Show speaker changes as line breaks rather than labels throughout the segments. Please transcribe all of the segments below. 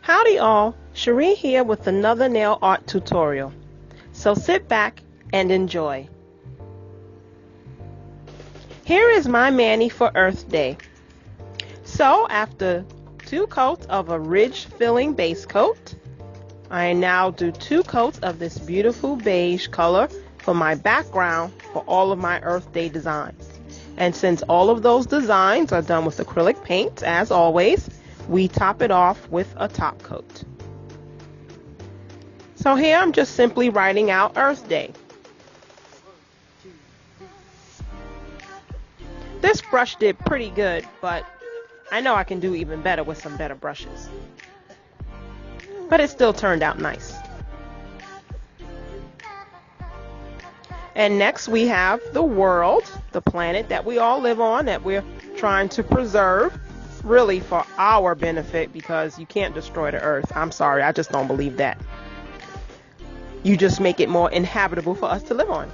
Howdy all, Cherie here with another nail art tutorial. So sit back and enjoy. Here is my mani for Earth Day. So after 2 coats of a ridge filling base coat, I now do 2 coats of this beautiful beige color for my background for all of my Earth Day designs. And since all of those designs are done with acrylic paint, as always, we top it off with a top coat. So here I'm just simply writing out Earth Day. This brush did pretty good, but I know I can do even better with some better brushes. But it still turned out nice. And next we have the world, the planet that we all live on, that we're trying to preserve, really for our benefit, because you can't destroy the earth. I'm sorry, I just don't believe that. You just make it more inhabitable for us to live on.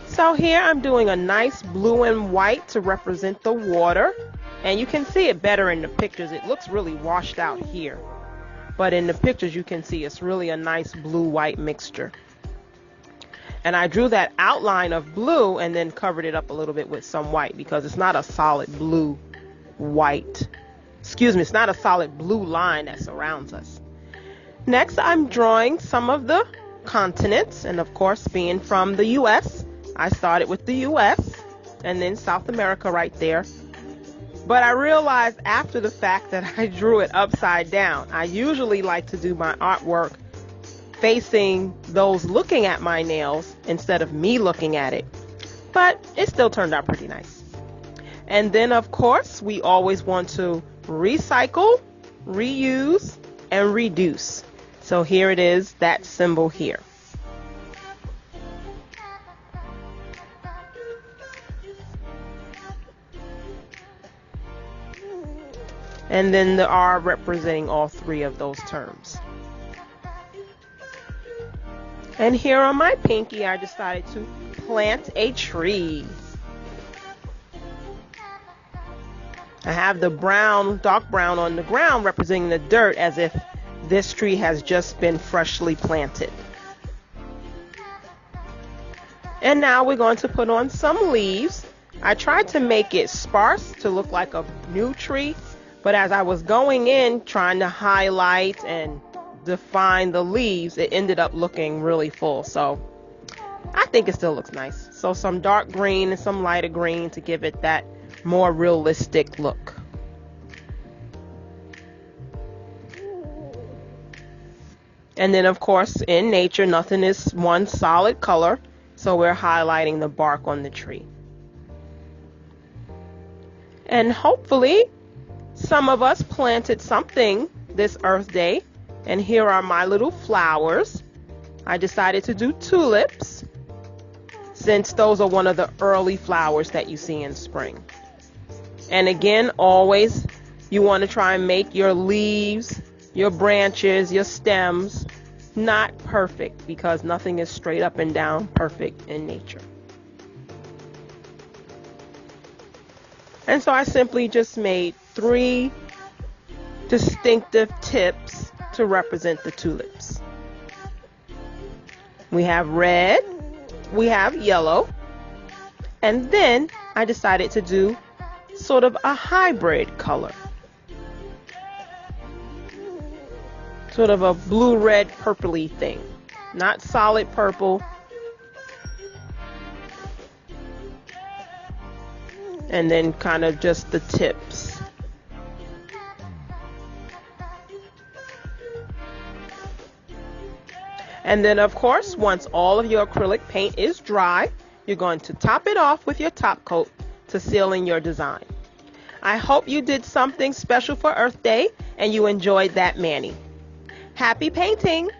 So here I'm doing a nice blue and white to represent the water, and you can see it better in the pictures. It looks really washed out here, but in the pictures you can see it's really a nice blue-white mixture. And I drew that outline of blue and then covered it up a little bit with some white, because it's not a solid blue white. It's not a solid blue line that surrounds us. Next, I'm drawing some of the continents, and of course, being from the US, I started with the US and then South America right there. But I realized after the fact that I drew it upside down. I usually like to do my artwork facing those looking at my nails instead of me looking at it, but it still turned out pretty nice. And then of course we always want to recycle, reuse, and reduce. So here it is, that symbol here. And then the R representing all 3 of those terms. And here on my pinky, I decided to plant a tree. I have the brown, dark brown on the ground representing the dirt, as if this tree has just been freshly planted. And now we're going to put on some leaves. I tried to make it sparse to look like a new tree, but as I was going in trying to highlight and define the leaves, it ended up looking really full. So I think it still looks nice. So some dark green and some lighter green to give it that more realistic look. And then of course in nature nothing is one solid color, so we're highlighting the bark on the tree. And hopefully some of us planted something this Earth Day. And here are my little flowers. I decided to do tulips, since those are one of the early flowers that you see in spring. And again, always you want to try and make your leaves, your branches, your stems not perfect, because nothing is straight up and down perfect in nature. And so I simply just made 3 distinctive tips to represent the tulips. We have red, we have yellow, and then I decided to do sort of a hybrid color. Sort of a blue-red purpley thing. Not solid purple. And then kind of just the tips. And then of course, once all of your acrylic paint is dry, you're going to top it off with your top coat to seal in your design. I hope you did something special for Earth Day and you enjoyed that mani. Happy painting!